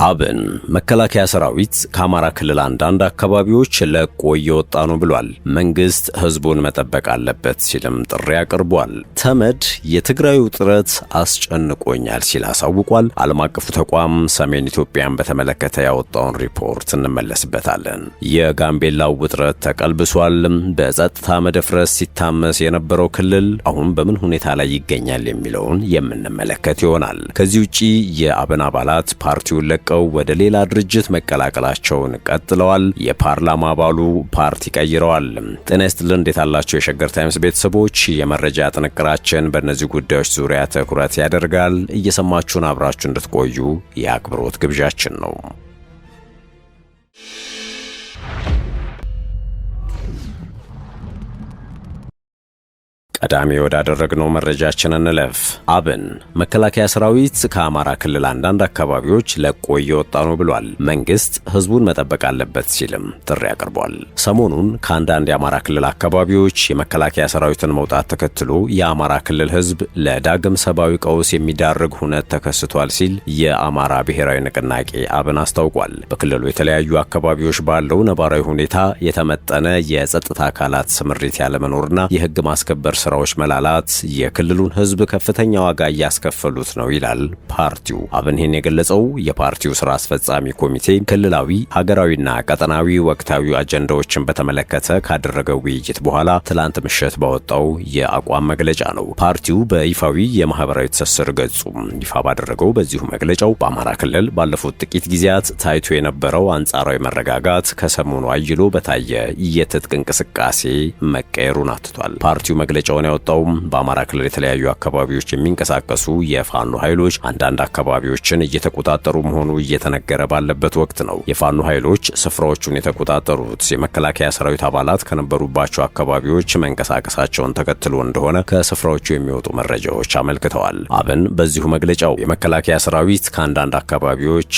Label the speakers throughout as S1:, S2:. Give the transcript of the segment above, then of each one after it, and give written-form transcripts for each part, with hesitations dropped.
S1: አብን መከላከያ ሰራዊት ከአማራ ክልል አንዳንድ አካባቢዎች ለቆ እየወጣ ነው ብሏል። መንግስት ህዝቡን መጠበቅ አለበት ሲልም ጥሪ አቅርቧል። ተመድ የትግራዩ ውጥረት አስጨንቆኛል ሲል አሳውቋል። ዓለም አቀፉ ተቋም ሰሜን ኢትዮጵያን በተመለከተ ያወጣውን ሪፖርት እንመለስበታለን። የጋምቤላው ውጥረት ተቀልብሷል። በጸጥታ መደፍረስ ሲታመስ የነበረው ክልል አሁን በምን ሁኔታ ላይ ይገኛል የሚለውን የምንመለከት ይሆናል። ከዚህ ውጪ የአብን አባላት ፓርቲውን ለቀው ወደ ሌላ ድርጅት መቀላቀላቸውን ቀጥለዋል። የፓርላማ አባሉ ፓርቲ ቀይረዋል። ጤና ይስጥልን፣ እንዴት አላችሁ የሸገር ታይምስ ቤተሰቦች? የመረጃ ጥንቅራችን በእነዚህ ጉዳዮች ዙሪያ ትኩረት ያደርጋል። እየሰማችሁን አብራችሁ እንድትቆዩ የአክብሮት ግብዣችን ነው። ቀዳሚ ወዳደረግነው መረጃችን እንለፍ። አብን መከላከያ ሰራዊት ከአማራ ክልል አንዳንድ አካባቢዎች ለቆ እየወጣ ነው ብሏል። መንግስት ህዝቡን መጠበቅ አለበት ሲልም ጥሪ አቅርቧል። ሰሞኑን ከአንዳንድ የአማራ ክልል አካባቢዎች የመከላከያ ሰራዊትን መውጣት ተከትሎ የአማራ ክልል ህዝብ ለዳግም ሰብአዊ ቀውስ የሚዳርግ ሁነት ተከስቷል ሲል የአማራ ብሔራዊ ንቅናቄ አብን አስታውቋል። በክልሉ የተለያዩ አካባቢዎች ባለው ነባራዊ ሁኔታ የተመጠነ የጸጥታ አካላት ስምሪት ያለመኖርና የህግ ማስከበር ስራዎች መላላት የክልሉን ህዝብ ከፍተኛ ዋጋ እያስከፈሉት ነው ይላል ፓርቲው። አብን ይህን የገለጸው የፓርቲው ስራ አስፈጻሚ ኮሚቴ ክልላዊ፣ ሀገራዊና ቀጠናዊ ወቅታዊ አጀንዳዎችን በተመለከተ ካደረገው ውይይት በኋላ ትላንት ምሽት ባወጣው የአቋም መግለጫ ነው። ፓርቲው በይፋዊ የማህበራዊ ትስስር ገጹ ይፋ ባደረገው በዚሁ መግለጫው በአማራ ክልል ባለፉት ጥቂት ጊዜያት ታይቶ የነበረው አንጻራዊ መረጋጋት ከሰሞኑ አይሎ በታየ የትጥቅ እንቅስቃሴ መቀየሩን አትቷል። ፓርቲው መግለጫውን ያወጣው በአማራ ክልል የተለያዩ አካባቢዎች የሚንቀሳቀሱ የፋኖ ኃይሎች አንዳንድ አካባቢዎችን እየተቆጣጠሩ መሆኑ እየተነገረ ባለበት ወቅት ነው። የፋኖ ኃይሎች ስፍራዎቹን የተቆጣጠሩት የመከላከያ ሰራዊት አባላት ከነበሩባቸው አካባቢዎች መንቀሳቀሳቸውን ተከትሎ እንደሆነ ከስፍራዎቹ የሚወጡ መረጃዎች አመልክተዋል። አብን በዚሁ መግለጫው የመከላከያ ሰራዊት ከአንዳንድ አካባቢዎች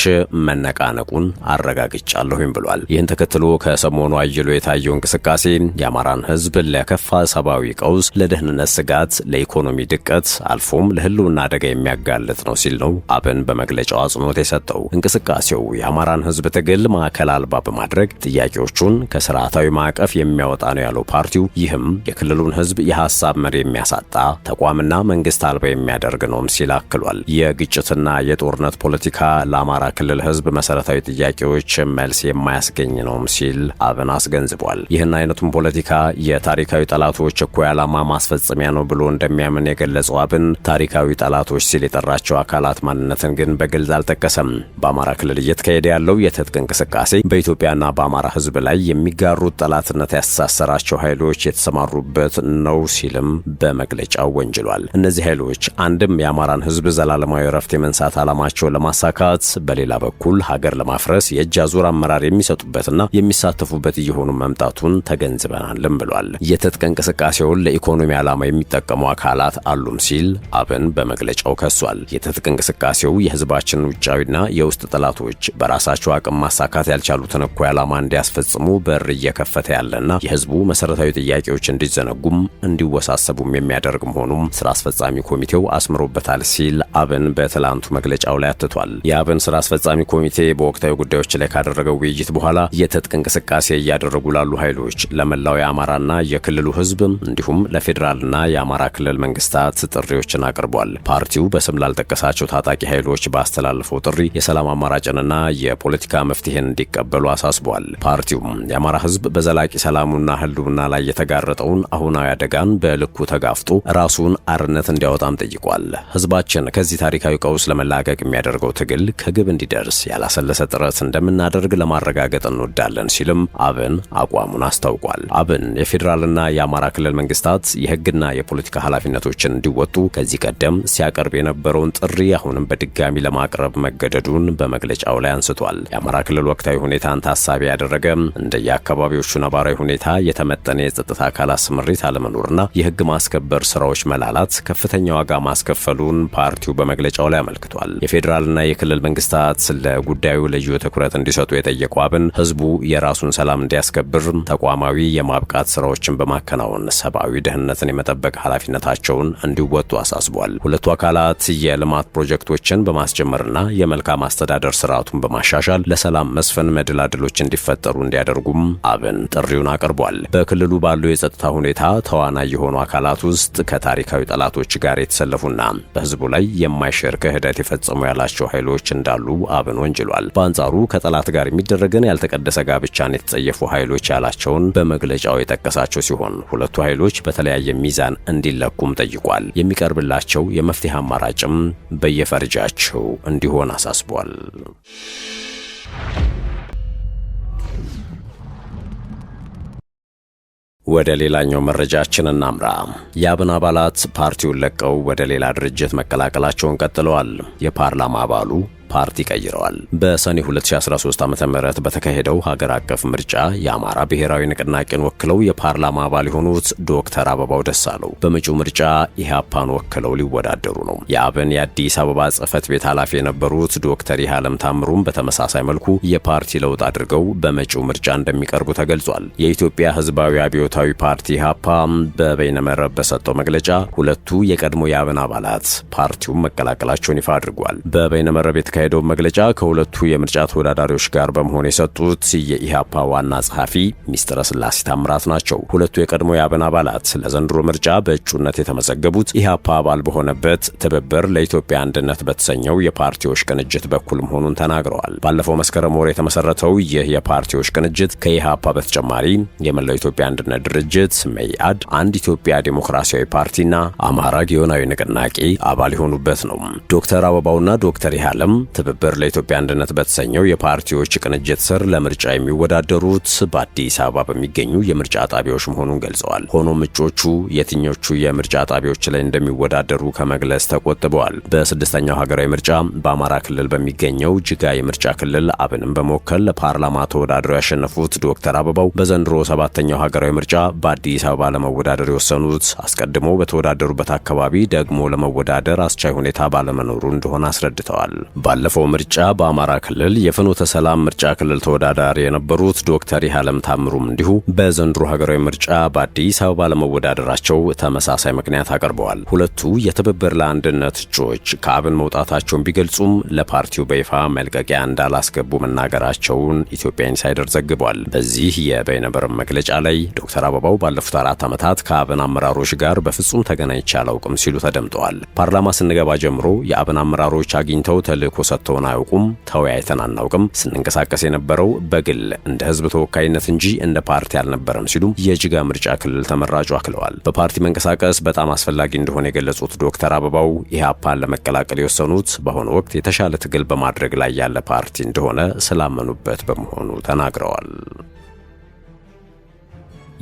S1: መነቃነቁን አረጋግጫለሁም ብሏል። ይህን ተከትሎ ከሰሞኑ አይሎ የታየው እንቅስቃሴ የአማራን ህዝብ ለከፋ ሰብአዊ ቀውስ፣ ለደህንነት ስጋት፣ ለኢኮኖሚ ድቀት አልፎም ለህልውና አደጋ የሚያጋልጥ ነው ሲል ነው አብን በመግለጫው አጽንኦት የሰጠው። እንቅስቃሴው የአማራን ህዝብ ትግል ማዕከል አልባ በማድረግ ጥያቄዎቹን ከስርዓታዊ ማዕቀፍ የሚያወጣ ነው ያለው ፓርቲው፣ ይህም የክልሉን ህዝብ የሐሳብ መሪ የሚያሳጣ ተቋምና መንግስት አልባ የሚያደርግ ነውም ሲል አክሏል። የግጭትና የጦርነት ፖለቲካ ለአማራ ክልል ህዝብ መሰረታዊ ጥያቄዎች መልስ የማያስገኝ ነውም ሲል አብን አስገንዝቧል። ይህን አይነቱን ፖለቲካ የታሪካዊ ጠላቶች እኩይ ዓላማ ማስፈጸሚያ ነው ብሎ እንደሚያምን የገለጸው አብን ታሪካዊ ጠላቶች ሲል የጠራቸው አካላት ማንነትን ግን በግልጽ አልጠቀሰም። በአማራ ክልል እየተካሄደ ያለው የትጥቅ እንቅስቃሴ በኢትዮጵያና በአማራ ህዝብ ላይ የሚጋሩት ጠላትነት ያስተሳሰራቸው ኃይሎች የተሰማሩበት ነው ሲልም በመግለጫው ወንጅሏል። እነዚህ ኃይሎች አንድም የአማራን ህዝብ ዘላለማዊ ረፍት የመንሳት ዓላማቸውን ለማሳካት፣ በሌላ በኩል ሀገር ለማፍረስ የእጅ አዙር አመራር የሚሰጡበትና የሚሳተፉበት እየሆኑ መምጣቱን ተገንዝበናልም ብሏል። የትጥቅ እንቅስቃሴውን ለኢኮኖሚ ዓላማ የሚጠቀሙ አካላት አሉም ሲል አብን በመግለጫው ከሷል። የትጥቅ እንቅስቃሴው የህዝባችንን ውጫዊና የውስጥ ጠላቶች በራሳቸው አቅም ማሳካት ያልቻሉትን እኩይ ዓላማ እንዲያስፈጽሙ በር እየከፈተ ያለና የህዝቡ መሰረታዊ ጥያቄዎች እንዲዘነጉም እንዲወሳሰቡም የሚያደርግ መሆኑም ስራ አስፈጻሚ ኮሚቴው አስምሮበታል ሲል አብን በትላንቱ መግለጫው ላይ አትቷል። የአብን ስራ አስፈጻሚ ኮሚቴ በወቅታዊ ጉዳዮች ላይ ካደረገው ውይይት በኋላ የትጥቅ እንቅስቃሴ እያደረጉ ላሉ ኃይሎች ለመላው የአማራና የክልሉ ህዝብ እንዲሁም ለፌዴራልና የአማራ ክልል መንግስታት ጥሪዎችን አቅርቧል። ፓርቲው በስም ላልጠቀሳቸው ታጣቂ ኃይሎች ባስተላለፈው ጥሪ የሰላም አማራጭንና የፖለቲካ መፍትሄን እንዲቀበሉ አሳስቧል። ፓርቲው የአማራ ህዝብ በዘላቂ ሰላሙና ህልውና ላይ የተጋረጠውን አሁናዊ አደጋን በልኩ ተጋፍጦ ራሱን አርነት እንዲያወጣም ጠይቋል። ህዝባችን ከዚህ ታሪካዊ ቀውስ ለመላቀቅ የሚያደርገው ትግል ከግብ እንዲደርስ ያላሰለሰ ጥረት እንደምናደርግ ለማረጋገጥ እንወዳለን ሲልም አብን አቋሙን አስታውቋል። አብን የፌዴራልና የአማራ ክልል መንግስታት የህግና የፖለቲካ ኃላፊነቶችን እንዲወጡ ከዚህ ቀደም ሲያቀርብ የነበረውን ጥሪ አሁንም በድጋሚ ለማቅረብ መገደዱን በመግለጫው ላይ አንስቷል። የአማራ ክልል ወቅታዊ ሁኔታን ታሳቢ ያደረገ እንደየአካባቢዎቹ ነባራዊ ሁኔታ የተመጠነ የጸጥታ አካላት ስምሪት አለመኖርና የህግ ማስከበር ስራዎች መላላት ከፍተኛ ዋጋ ማስከፈሉን ፓርቲው በመግለጫው ላይ አመልክቷል። የፌዴራልና የክልል መንግስታት ለጉዳዩ ልዩ ትኩረት እንዲሰጡ የጠየቀው አብን ህዝቡ የራሱን ሰላም እንዲያስከብር ተቋማዊ የማብቃት ስራዎችን በማከናወን ሰብአዊ ደህንነት ደህንነትን የመጠበቅ ኃላፊነታቸውን እንዲወጡ አሳስቧል። ሁለቱ አካላት የልማት ፕሮጀክቶችን በማስጀመርና የመልካም አስተዳደር ስርዓቱን በማሻሻል ለሰላም መስፈን መደላድሎች እንዲፈጠሩ እንዲያደርጉም አብን ጥሪውን አቅርቧል። በክልሉ ባለው የጸጥታ ሁኔታ ተዋናይ የሆኑ አካላት ውስጥ ከታሪካዊ ጠላቶች ጋር የተሰለፉና በህዝቡ ላይ የማይሽር ክህደት የፈጸሙ ያላቸው ኃይሎች እንዳሉ አብን ወንጅሏል። በአንጻሩ ከጠላት ጋር የሚደረግን ያልተቀደሰ ጋብቻን የተጸየፉ ኃይሎች ያላቸውን በመግለጫው የጠቀሳቸው ሲሆን ሁለቱ ኃይሎች በተለያየ ሚዛን እንዲለኩም ጠይቋል። የሚቀርብላቸው የመፍትሄ አማራጭም በየፈርጃቸው እንዲሆን አሳስቧል። ወደ ሌላኛው መረጃችን እናምራ። የአብን አባላት ፓርቲውን ለቀው ወደ ሌላ ድርጅት መቀላቀላቸውን ቀጥለዋል። የፓርላማ አባሉ ፓርቲ ቀይረዋል። በሰኔ 2013 ዓ.ም በተካሄደው ሀገር አቀፍ ምርጫ የአማራ ብሔራዊ ንቅናቄን ወክለው የፓርላማ አባል የሆኑት ዶክተር አበባው ደሳለው በመጪው ምርጫ ኢህአፓን ወክለው ሊወዳደሩ ነው። የአብን የአዲስ አበባ ጽህፈት ቤት ኃላፊ የነበሩት ዶክተር ይሃለም ታምሩም በተመሳሳይ መልኩ የፓርቲ ለውጥ አድርገው በመጪው ምርጫ እንደሚቀርቡ ተገልጿል። የኢትዮጵያ ህዝባዊ አብዮታዊ ፓርቲ ኢህአፓ በበይነመረብ በሰጠው መግለጫ ሁለቱ የቀድሞ የአብን አባላት ፓርቲውን መቀላቀላቸውን ይፋ አድርጓል። በበይነመረብ የተካሄደው መግለጫ ከሁለቱ የምርጫ ተወዳዳሪዎች ጋር በመሆን የሰጡት የኢህአፓ ዋና ጸሐፊ ሚስጥረ ስላሴ ታምራት ናቸው። ሁለቱ የቀድሞ የአብን አባላት ለዘንድሮ ምርጫ በእጩነት የተመዘገቡት ኢህአፓ አባል በሆነበት ትብብር ለኢትዮጵያ አንድነት በተሰኘው የፓርቲዎች ቅንጅት በኩል መሆኑን ተናግረዋል። ባለፈው መስከረም ወር የተመሰረተው ይህ የፓርቲዎች ቅንጅት ከኢህአፓ በተጨማሪ የመላው ኢትዮጵያ አንድነት ድርጅት መኢአድ፣ አንድ ኢትዮጵያ ዴሞክራሲያዊ ፓርቲና አማራ ጊዮናዊ ንቅናቄ አባል የሆኑበት ነው። ዶክተር አበባውና ዶክተር ይሃለም ትብብር ለኢትዮጵያ አንድነት በተሰኘው የፓርቲዎች ቅንጅት ስር ለምርጫ የሚወዳደሩት በአዲስ አበባ በሚገኙ የምርጫ ጣቢያዎች መሆኑን ገልጸዋል። ሆኖም እጩዎቹ የትኞቹ የምርጫ ጣቢያዎች ላይ እንደሚወዳደሩ ከመግለጽ ተቆጥበዋል። በስድስተኛው ሀገራዊ ምርጫ በአማራ ክልል በሚገኘው ጅጋ የምርጫ ክልል አብንም በመወከል ለፓርላማ ተወዳድረው ያሸነፉት ዶክተር አበባው በዘንድሮ ሰባተኛው ሀገራዊ ምርጫ በአዲስ አበባ ለመወዳደር የወሰኑት አስቀድሞ በተወዳደሩበት አካባቢ ደግሞ ለመወዳደር አስቻይ ሁኔታ ባለመኖሩ እንደሆነ አስረድተዋል። ባለፈው ምርጫ በአማራ ክልል የፍኖተ ሰላም ምርጫ ክልል ተወዳዳሪ የነበሩት ዶክተር ይሃለም ታምሩም እንዲሁ በዘንድሮ ሀገራዊ ምርጫ በአዲስ አበባ ለመወዳደራቸው ተመሳሳይ ምክንያት አቅርበዋል። ሁለቱ የትብብር ለአንድነት እጩዎች ከአብን መውጣታቸውን ቢገልጹም ለፓርቲው በይፋ መልቀቂያ እንዳላስገቡ መናገራቸውን ኢትዮጵያ ኢንሳይደር ዘግቧል። በዚህ የበይነመረብ መግለጫ ላይ ዶክተር አበባው ባለፉት 4 ዓመታት ከአብን አመራሮች ጋር በፍጹም ተገናኝቼ አላውቅም ሲሉ ተደምጠዋል። ፓርላማ ስንገባ ጀምሮ የአብን አመራሮች አግኝተው ተልእኮ ሰጥተውን አያውቁም፣ ተወያይተን አናውቅም። ስንንቀሳቀስ የነበረው በግል እንደ ህዝብ ተወካይነት እንጂ እንደ ፓርቲ አልነበረም ሲሉ የጅጋ ምርጫ ክልል ተመራጩ አክለዋል። በፓርቲ መንቀሳቀስ በጣም አስፈላጊ እንደሆነ የገለጹት ዶክተር አበባው ኢህአፓን ለመቀላቀል የወሰኑት በአሁኑ ወቅት የተሻለ ትግል በማድረግ ላይ ያለ ፓርቲ እንደሆነ ስላመኑበት በመሆኑ ተናግረዋል።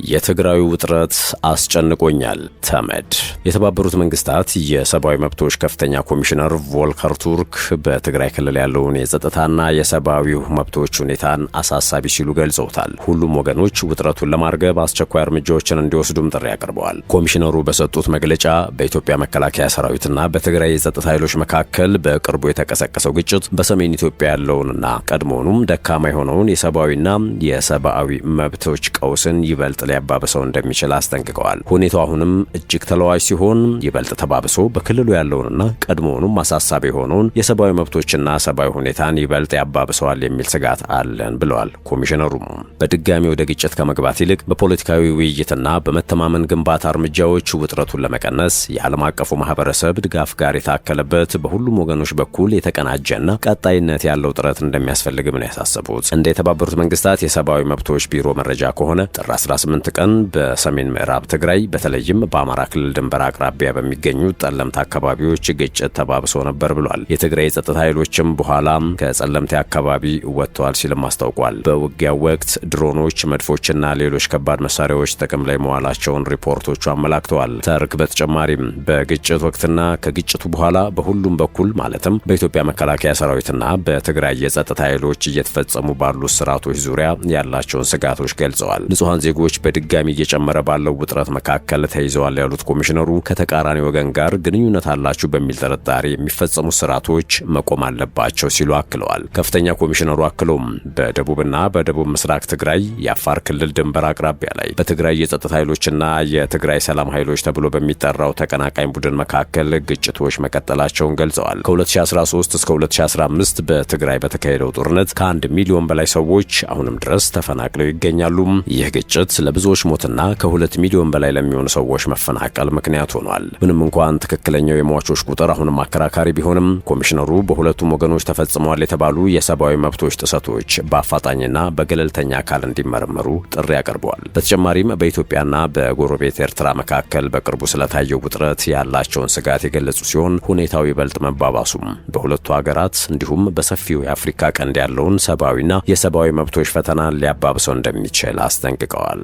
S1: የትግራዩ ውጥረት አስጨንቆኛል። ተመድ የተባበሩት መንግስታት የሰብአዊ መብቶች ከፍተኛ ኮሚሽነር ቮልከር ቱርክ በትግራይ ክልል ያለውን የጸጥታና የሰብአዊ መብቶች ሁኔታን አሳሳቢ ሲሉ ገልጸውታል። ሁሉም ወገኖች ውጥረቱን ለማርገብ አስቸኳይ እርምጃዎችን እንዲወስዱም ጥሪ አቅርበዋል። ኮሚሽነሩ በሰጡት መግለጫ በኢትዮጵያ መከላከያ ሰራዊትና በትግራይ የጸጥታ ኃይሎች መካከል በቅርቡ የተቀሰቀሰው ግጭት በሰሜን ኢትዮጵያ ያለውንና ቀድሞውኑም ደካማ የሆነውን የሰብአዊና የሰብአዊ መብቶች ቀውስን ይበልጥ ሊያባብሰው እንደሚችል አስጠንቅቀዋል። ሁኔታው አሁንም እጅግ ተለዋጭ ሲሆን ይበልጥ ተባብሶ በክልሉ ያለውንና ቀድሞውኑም አሳሳቢ የሆነውን የሰብአዊ መብቶችና ሰብአዊ ሁኔታን ይበልጥ ያባብሰዋል የሚል ስጋት አለን ብለዋል። ኮሚሽነሩም በድጋሚ ወደ ግጭት ከመግባት ይልቅ በፖለቲካዊ ውይይትና በመተማመን ግንባታ እርምጃዎች ውጥረቱን ለመቀነስ የዓለም አቀፉ ማህበረሰብ ድጋፍ ጋር የታከለበት በሁሉም ወገኖች በኩል የተቀናጀና ቀጣይነት ያለው ጥረት እንደሚያስፈልግም ነው ያሳሰቡት። እንደ የተባበሩት መንግስታት የሰብአዊ መብቶች ቢሮ መረጃ ከሆነ ጥር 18 ቀን በሰሜን ምዕራብ ትግራይ በተለይም በአማራ ክልል ድንበር አቅራቢያ በሚገኙ ጠለምት አካባቢዎች ግጭት ተባብሶ ነበር ብሏል። የትግራይ የጸጥታ ኃይሎችም በኋላ ከጸለምት አካባቢ ወጥተዋል ሲልም አስታውቋል። በውጊያው ወቅት ድሮኖች፣ መድፎችና ሌሎች ከባድ መሳሪያዎች ጥቅም ላይ መዋላቸውን ሪፖርቶቹ አመላክተዋል። ተርክ በተጨማሪም በግጭት ወቅትና ከግጭቱ በኋላ በሁሉም በኩል ማለትም በኢትዮጵያ መከላከያ ሰራዊትና በትግራይ የጸጥታ ኃይሎች እየተፈጸሙ ባሉ ስርዓቶች ዙሪያ ያላቸውን ስጋቶች ገልጸዋል። ንጹሃን ዜጎች በድጋሚ እየጨመረ ባለው ውጥረት መካከል ተይዘዋል ያሉት ኮሚሽነሩ ከተቃራኒ ወገን ጋር ግንኙነት አላችሁ በሚል ጥርጣሬ የሚፈጸሙ ስርዓቶች መቆም አለባቸው ሲሉ አክለዋል። ከፍተኛ ኮሚሽነሩ አክሎም በደቡብና በደቡብ ምስራቅ ትግራይ የአፋር ክልል ድንበር አቅራቢያ ላይ በትግራይ የጸጥታ ኃይሎችና የትግራይ ሰላም ኃይሎች ተብሎ በሚጠራው ተቀናቃኝ ቡድን መካከል ግጭቶች መቀጠላቸውን ገልጸዋል። ከ2013 እስከ 2015 በትግራይ በተካሄደው ጦርነት ከ1 ሚሊዮን በላይ ሰዎች አሁንም ድረስ ተፈናቅለው ይገኛሉ። ይህ ግጭት ለብዙዎች ሞትና ከ2 ሚሊዮን በላይ ለሚሆኑ ሰዎች መፈናቀል ምክንያት ሆኗል። ምንም እንኳን ትክክለኛው የሟቾች ቁጥር አሁንም አከራካሪ ቢሆንም ኮሚሽነሩ በሁለቱም ወገኖች ተፈጽመዋል የተባሉ የሰብአዊ መብቶች ጥሰቶች በአፋጣኝና በገለልተኛ አካል እንዲመረመሩ ጥሪ አቅርበዋል። በተጨማሪም በኢትዮጵያና በጎረቤት ኤርትራ መካከል በቅርቡ ስለታየው ውጥረት ያላቸውን ስጋት የገለጹ ሲሆን ሁኔታው ይበልጥ መባባሱም በሁለቱ ሀገራት እንዲሁም በሰፊው የአፍሪካ ቀንድ ያለውን ሰብአዊና የሰብአዊ መብቶች ፈተና ሊያባብሰው እንደሚችል አስጠንቅቀዋል።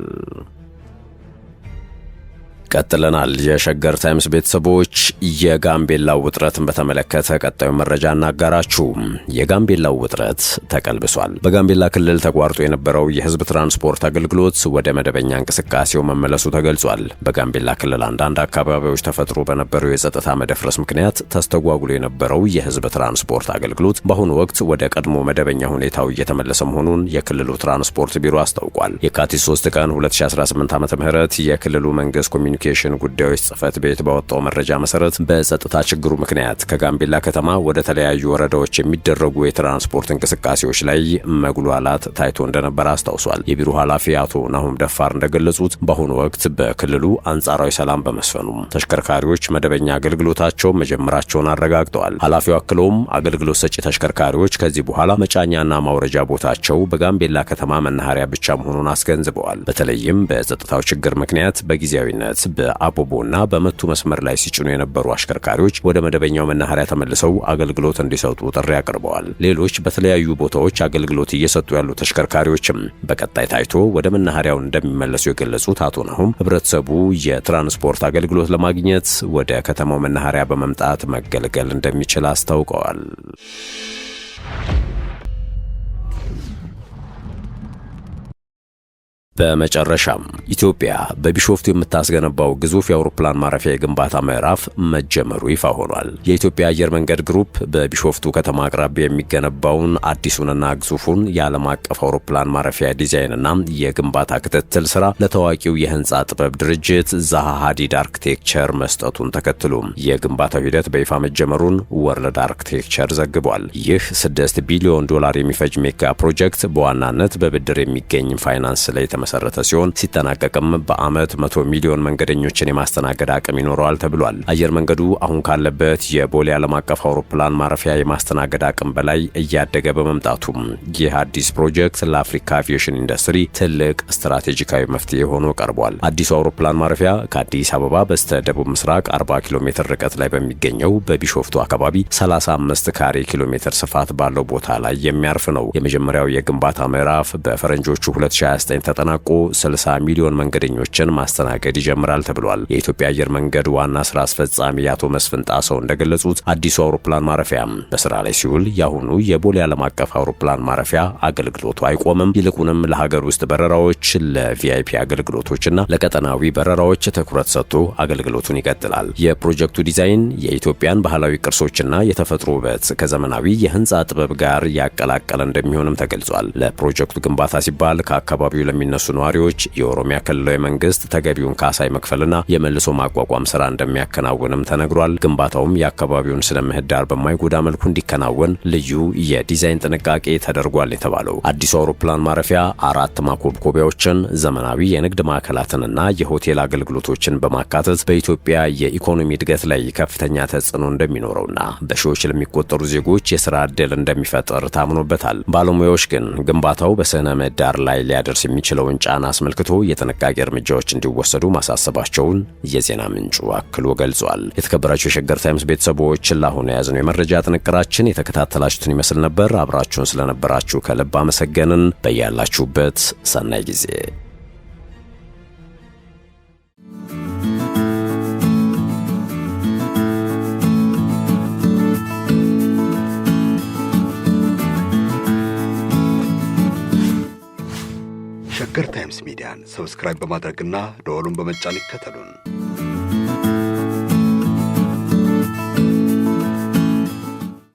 S1: ቀጥለናል። የሸገር ታይምስ ቤተሰቦች የጋምቤላው ውጥረትን በተመለከተ ቀጣዩ መረጃ እናጋራችሁ። የጋምቤላው ውጥረት ተቀልብሷል። በጋምቤላ ክልል ተቋርጦ የነበረው የህዝብ ትራንስፖርት አገልግሎት ወደ መደበኛ እንቅስቃሴው መመለሱ ተገልጿል። በጋምቤላ ክልል አንዳንድ አካባቢዎች ተፈጥሮ በነበረው የጸጥታ መደፍረስ ምክንያት ተስተጓጉሎ የነበረው የህዝብ ትራንስፖርት አገልግሎት በአሁኑ ወቅት ወደ ቀድሞ መደበኛ ሁኔታው እየተመለሰ መሆኑን የክልሉ ትራንስፖርት ቢሮ አስታውቋል። የካቲት 3 ቀን 2018 ዓ.ም የክልሉ መንግስት ኮሚኒኬሽን ጉዳዮች ጽህፈት ቤት ባወጣው መረጃ መሰረት በጸጥታ ችግሩ ምክንያት ከጋምቤላ ከተማ ወደ ተለያዩ ወረዳዎች የሚደረጉ የትራንስፖርት እንቅስቃሴዎች ላይ መጉላላት ታይቶ እንደነበር አስታውሷል። የቢሮ ኃላፊ አቶ ናሁም ደፋር እንደገለጹት በአሁኑ ወቅት በክልሉ አንጻራዊ ሰላም በመስፈኑ ተሽከርካሪዎች መደበኛ አገልግሎታቸው መጀመራቸውን አረጋግጠዋል። ኃላፊው አክለውም አገልግሎት ሰጪ ተሽከርካሪዎች ከዚህ በኋላ መጫኛና ማውረጃ ቦታቸው በጋምቤላ ከተማ መናኸሪያ ብቻ መሆኑን አስገንዝበዋል። በተለይም በጸጥታው ችግር ምክንያት በጊዜያዊነት በአቦቦና በመቱ መስመር ላይ ሲጭኑ የነበሩ አሽከርካሪዎች ወደ መደበኛው መናኸሪያ ተመልሰው አገልግሎት እንዲሰጡ ጥሪ አቅርበዋል። ሌሎች በተለያዩ ቦታዎች አገልግሎት እየሰጡ ያሉ ተሽከርካሪዎችም በቀጣይ ታይቶ ወደ መናኸሪያው እንደሚመለሱ የገለጹት አቶ ናሁም ህብረተሰቡ የትራንስፖርት አገልግሎት ለማግኘት ወደ ከተማው መናኸሪያ በመምጣት መገልገል እንደሚችል አስታውቀዋል። በመጨረሻም ኢትዮጵያ በቢሾፍቱ የምታስገነባው ግዙፍ የአውሮፕላን ማረፊያ የግንባታ ምዕራፍ መጀመሩ ይፋ ሆኗል። የኢትዮጵያ አየር መንገድ ግሩፕ በቢሾፍቱ ከተማ አቅራቢያ የሚገነባውን አዲሱንና ግዙፉን የዓለም አቀፍ አውሮፕላን ማረፊያ ዲዛይንና የግንባታ ክትትል ስራ ለታዋቂው የህንፃ ጥበብ ድርጅት ዛሃ ሀዲድ አርክቴክቸር መስጠቱን ተከትሎ የግንባታው ሂደት በይፋ መጀመሩን ወርልድ አርክቴክቸር ዘግቧል። ይህ $6 ቢሊዮን የሚፈጅ ሜጋ ፕሮጀክት በዋናነት በብድር የሚገኝ ፋይናንስ ላይ መሰረተ ሲሆን ሲጠናቀቅም በአመት 100 ሚሊዮን መንገደኞችን የማስተናገድ አቅም ይኖረዋል ተብሏል። አየር መንገዱ አሁን ካለበት የቦሌ ዓለም አቀፍ አውሮፕላን ማረፊያ የማስተናገድ አቅም በላይ እያደገ በመምጣቱ ይህ አዲስ ፕሮጀክት ለአፍሪካ አቪዬሽን ኢንዱስትሪ ትልቅ ስትራቴጂካዊ መፍትሄ ሆኖ ቀርቧል። አዲሱ አውሮፕላን ማረፊያ ከአዲስ አበባ በስተ ደቡብ ምስራቅ 40 ኪሎ ሜትር ርቀት ላይ በሚገኘው በቢሾፍቱ አካባቢ 35 ካሬ ኪሎ ሜትር ስፋት ባለው ቦታ ላይ የሚያርፍ ነው። የመጀመሪያው የግንባታ ምዕራፍ በፈረንጆቹ 2029 ተጠናቆ 60 ሚሊዮን መንገደኞችን ማስተናገድ ይጀምራል ተብሏል። የኢትዮጵያ አየር መንገድ ዋና ስራ አስፈጻሚ አቶ መስፍን ጣሰው እንደገለጹት አዲሱ አውሮፕላን ማረፊያ በስራ ላይ ሲውል ያሁኑ የቦሌ ዓለም አቀፍ አውሮፕላን ማረፊያ አገልግሎቱ አይቆምም። ይልቁንም ለሀገር ውስጥ በረራዎች፣ ለቪአይፒ አገልግሎቶችና ለቀጠናዊ በረራዎች ትኩረት ሰጥቶ አገልግሎቱን ይቀጥላል። የፕሮጀክቱ ዲዛይን የኢትዮጵያን ባህላዊ ቅርሶችና የተፈጥሮ ውበት ከዘመናዊ የህንፃ ጥበብ ጋር ያቀላቀለ እንደሚሆንም ተገልጿል። ለፕሮጀክቱ ግንባታ ሲባል ከአካባቢው ለሚነሱ ነዋሪዎች የኦሮሚያ ክልላዊ መንግስት ተገቢውን ካሳ መክፈልና የመልሶ ማቋቋም ስራ እንደሚያከናውንም ተነግሯል። ግንባታውም የአካባቢውን ስነ ምህዳር በማይጎዳ መልኩ እንዲከናወን ልዩ የዲዛይን ጥንቃቄ ተደርጓል የተባለው አዲሱ አውሮፕላን ማረፊያ 4 ማኮብኮቢያዎችን፣ ዘመናዊ የንግድ ማዕከላትንና የሆቴል አገልግሎቶችን በማካተት በኢትዮጵያ የኢኮኖሚ እድገት ላይ ከፍተኛ ተጽዕኖ እንደሚኖረውና በሺዎች ለሚቆጠሩ ዜጎች የስራ ዕድል እንደሚፈጥር ታምኖበታል። ባለሙያዎች ግን ግንባታው በስነ ምህዳር ላይ ሊያደርስ የሚችለውን ጫና አስመልክቶ የጥንቃቄ እርምጃዎች እንዲወሰዱ ማሳሰባቸውን የዜና ምንጩ አክሎ ገልጿል። የተከበራችሁ የሸገር ታይምስ ቤተሰቦች ለአሁኑ የያዝነው የመረጃ ጥንቅራችን የተከታተላችሁትን ይመስል ነበር። አብራችሁን ስለነበራችሁ ከልብ አመሰገንን። በያላችሁበት ሰናይ ጊዜ
S2: ሸገር ታይምስ ሚዲያን ሰብስክራይብ በማድረግና ደወሉን በመጫን ይከተሉን።